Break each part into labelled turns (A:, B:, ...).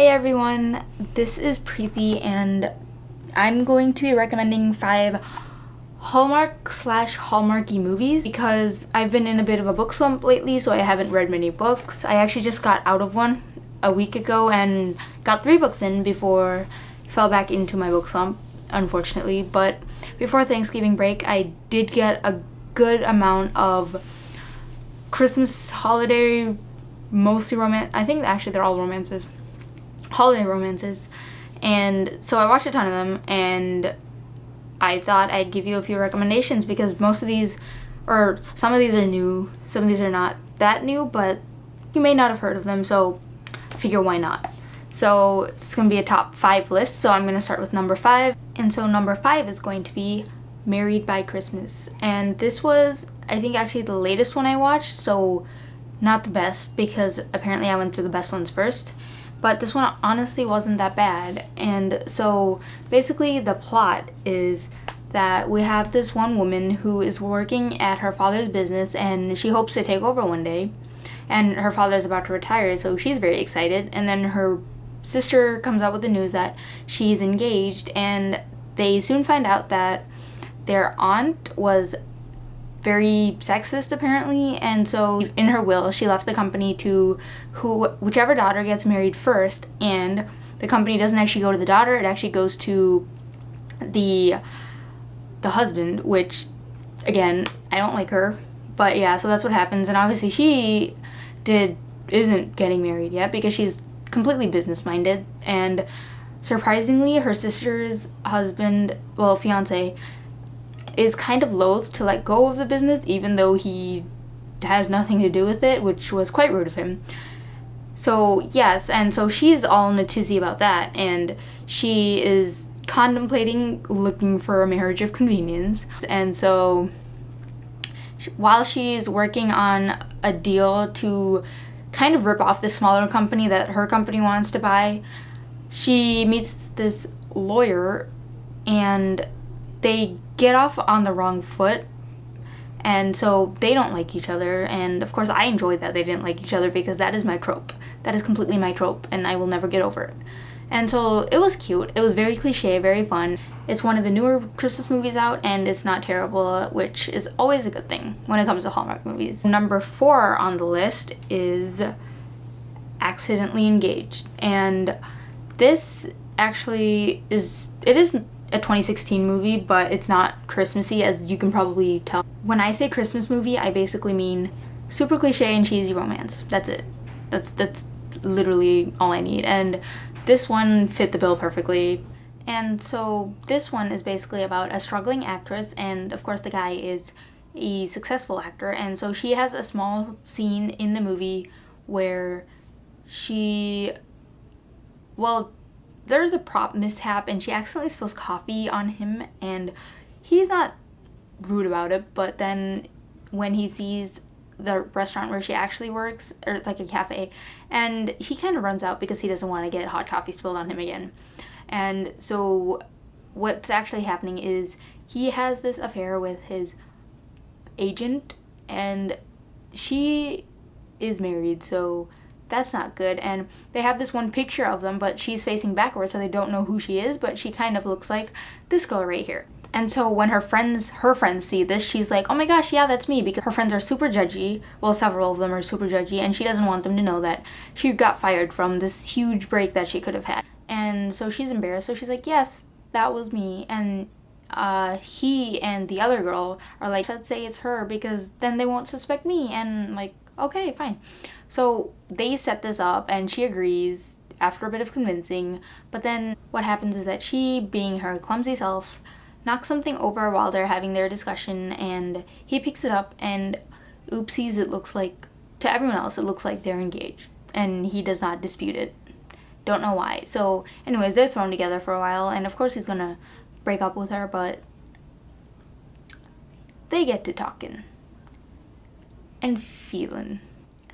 A: Hey everyone, this is Preeti and I'm going to be recommending 5 Hallmark/Hallmarky movies because I've been in a bit of a book slump lately, so I haven't read many books. I actually just got out of one a week ago and got 3 books in before I fell back into my book slump, unfortunately. But before Thanksgiving break, I did get a good amount of Christmas holiday, mostly romance. I think actually they're all romances. Holiday romances, and so I watched a ton of them, and I thought I'd give you a few recommendations because most of these, or some of these are new, some of these are not that new, but you may not have heard of them, so I figure why not. So it's going to be a top 5 list, so I'm going to start with number 5, and so number 5 is going to be Married by Christmas, and this was, I think, actually the latest one I watched, so not the best, because apparently I went through the best ones first. But this one honestly wasn't that bad. And so basically the plot is that we have this one woman who is working at her father's business and she hopes to take over one day. And her father's about to retire, so she's very excited. And then her sister comes out with the news that she's engaged, and they soon find out that their aunt was very sexist apparently, and so in her will she left the company to whichever daughter gets married first, and the company doesn't actually go to the daughter, it actually goes to the husband, which again, I don't like her, but yeah, so that's what happens. And obviously she isn't getting married yet because she's completely business minded, and surprisingly her sister's husband, well, fiance, is kind of loath to let go of the business even though he has nothing to do with it, which was quite rude of him. So yes, and so she's all in a tizzy about that, and she is contemplating looking for a marriage of convenience. And so while she's working on a deal to kind of rip off this smaller company that her company wants to buy, she meets this lawyer and they get off on the wrong foot, and so they don't like each other. And of course I enjoy that they didn't like each other because that is my trope. That is completely my trope and I will never get over it. And so it was cute. It was very cliche, very fun. It's one of the newer Christmas movies out and it's not terrible, which is always a good thing when it comes to Hallmark movies. Number 4 on the list is Accidentally Engaged, and this actually is a 2016 movie, but it's not Christmassy, as you can probably tell. When I say Christmas movie, I basically mean super cliche and cheesy romance. That's it. That's literally all I need, and this one fit the bill perfectly. And so this one is basically about a struggling actress, and of course the guy is a successful actor, and so she has a small scene in the movie where there's a prop mishap and she accidentally spills coffee on him, and he's not rude about it, but then when he sees the restaurant where she actually works, or it's like a cafe, and he kind of runs out because he doesn't want to get hot coffee spilled on him again. And so what's actually happening is he has this affair with his agent, and she is married, so that's not good. And they have this one picture of them, but she's facing backwards, so they don't know who she is, but she kind of looks like this girl right here. And so when her friends see this, she's like, oh my gosh, yeah, that's me, because her friends are super judgy. Well, several of them are super judgy, and she doesn't want them to know that she got fired from this huge break that she could have had. And so she's embarrassed, so she's like, yes, that was me. And he and the other girl are like, let's say it's her because then they won't suspect me. And like, okay, fine. So they set this up and she agrees after a bit of convincing, but then what happens is that she, being her clumsy self, knocks something over while they're having their discussion, and he picks it up, and oopsies, it looks like, to everyone else, it looks like they're engaged, and he does not dispute it. Don't know why. So anyways, they're thrown together for a while, and of course he's gonna break up with her, but they get to talking and feeling.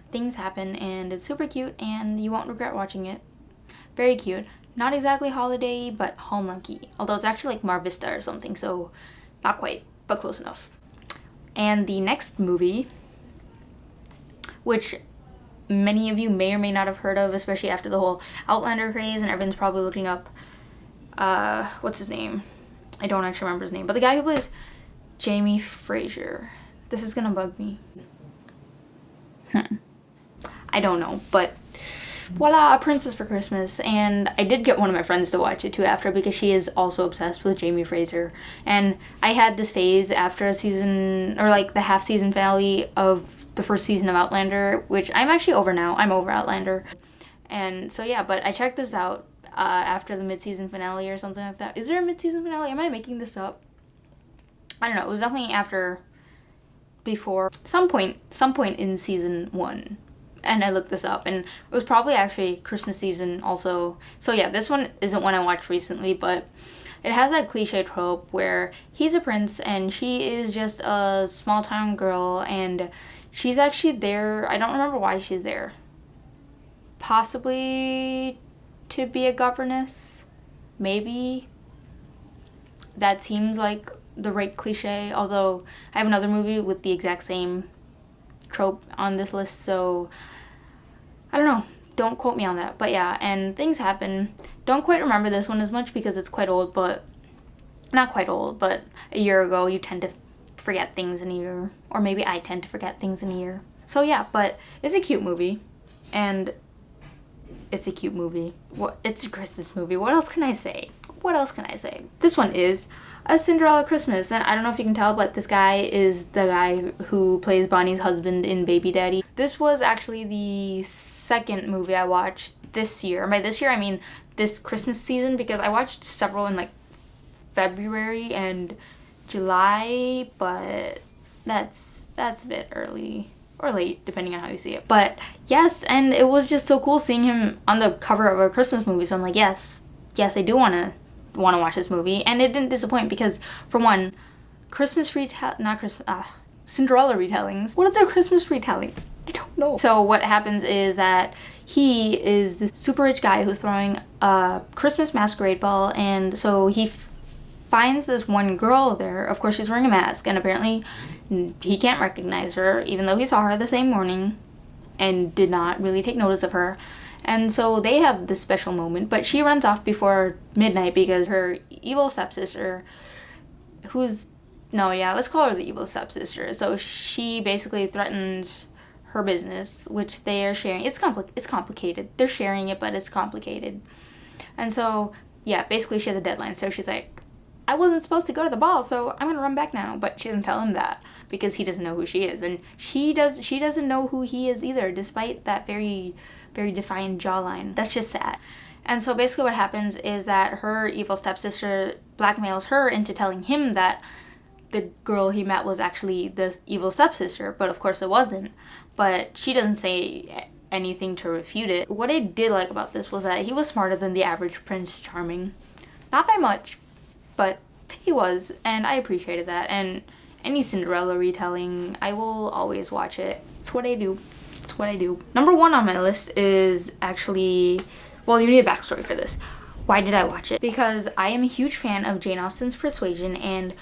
A: Things happen and it's super cute and you won't regret watching it. Very cute. Not exactly holiday, but Hallmarky. Although it's actually like Mar Vista or something, so not quite, but close enough. And the next movie, which many of you may or may not have heard of, especially after the whole Outlander craze, and everyone's probably looking up, what's his name? I don't actually remember his name, but the guy who plays Jamie Fraser. This is gonna bug me. I don't know, but voila, A Princess for Christmas. And I did get one of my friends to watch it too after, because she is also obsessed with Jamie Fraser. And I had this phase after a season, or like the half season finale of the first season of Outlander, which I'm actually over now. I'm over Outlander. And so yeah, but I checked this out after the mid-season finale or something like that. Is there a mid-season finale? Am I making this up? I don't know. It was definitely before some point in season 1. And I looked this up, and it was probably actually Christmas season also. So yeah, this one isn't one I watched recently, but it has that cliche trope where he's a prince and she is just a small town girl, and she's actually there. I don't remember why she's there. Possibly to be a governess, maybe. That seems like the right cliche, although I have another movie with the exact same trope on this list, so I don't know. Don't quote me on that. But yeah, and things happen. Don't quite remember this one as much because it's quite old, but not quite old, but a year ago. You tend to forget things in a year, or maybe I tend to forget things in a year. So yeah, but it's a cute movie, and it's a cute movie. It's a Christmas movie. What else can I say? What else can I say? This one is A Cinderella Christmas, and I don't know if you can tell, but this guy is the guy who plays Bonnie's husband in Baby Daddy. This was actually the second movie I watched this year. And by this year, I mean this Christmas season, because I watched several in like February and July, but that's a bit early or late, depending on how you see it. But yes, and it was just so cool seeing him on the cover of a Christmas movie. So I'm like, yes, I do want to watch this movie, and it didn't disappoint because, for one, Cinderella retellings. What is a Christmas retelling? I don't know. So what happens is that he is this super rich guy who's throwing a Christmas masquerade ball, and so he finds this one girl there. Of course, she's wearing a mask, and apparently he can't recognize her, even though he saw her the same morning and did not really take notice of her. And so they have this special moment, but she runs off before midnight because her evil stepsister, let's call her the evil stepsister. So she basically threatens her business, which they are sharing. It's complicated. They're sharing it, but it's complicated. And so, yeah, basically she has a deadline. So she's like, I wasn't supposed to go to the ball, so I'm gonna run back now. But she doesn't tell him that because he doesn't know who she is, and she doesn't know who he is either, despite that very, very defiant jawline. That's just sad. And so basically what happens is that her evil stepsister blackmails her into telling him that the girl he met was actually the evil stepsister, but of course it wasn't. But she doesn't say anything to refute it. What I did like about this was that he was smarter than the average Prince Charming. Not by much, but he was, and I appreciated that. And any Cinderella retelling, I will always watch it. It's what I do. It's what I do. Number 1 on my list is actually, well, you need a backstory for this. Why did I watch it? Because I am a huge fan of Jane Austen's Persuasion, and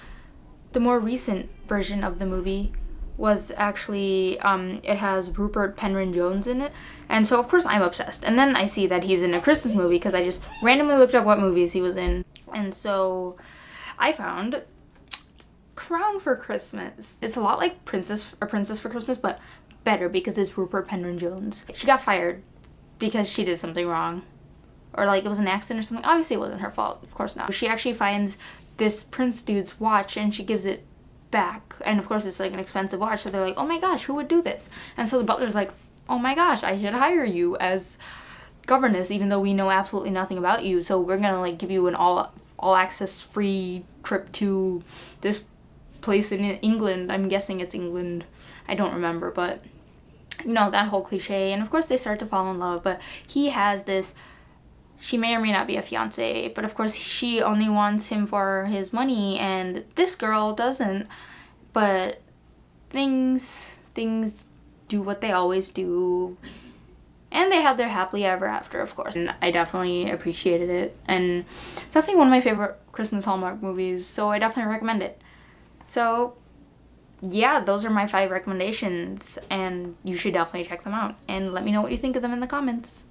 A: the more recent version of the movie was actually, it has Rupert Penry-Jones in it, and so of course I'm obsessed. And then I see that he's in a Christmas movie because I just randomly looked up what movies he was in, and so I found Crown for Christmas. It's a lot like A Princess for Christmas, but better because it's Rupert Penry-Jones. She got fired because she did something wrong, or like it was an accident or something. Obviously it wasn't her fault, of course not. She actually finds this prince dude's watch and she gives it back, and of course it's like an expensive watch, so they're like, oh my gosh, who would do this? And so the butler's like, oh my gosh, I should hire you as governess even though we know absolutely nothing about you, so we're gonna like give you an all access free trip to this place in England. I'm guessing it's England, I don't remember, but you know, that whole cliche. And of course they start to fall in love, but he has this, she may or may not be a fiance, but of course she only wants him for his money, and this girl doesn't. But things do what they always do, and they have their happily ever after, of course. And I definitely appreciated it, and it's definitely one of my favorite Christmas Hallmark movies, so I definitely recommend it. So yeah, those are my 5 recommendations, and you should definitely check them out. And let me know what you think of them in the comments.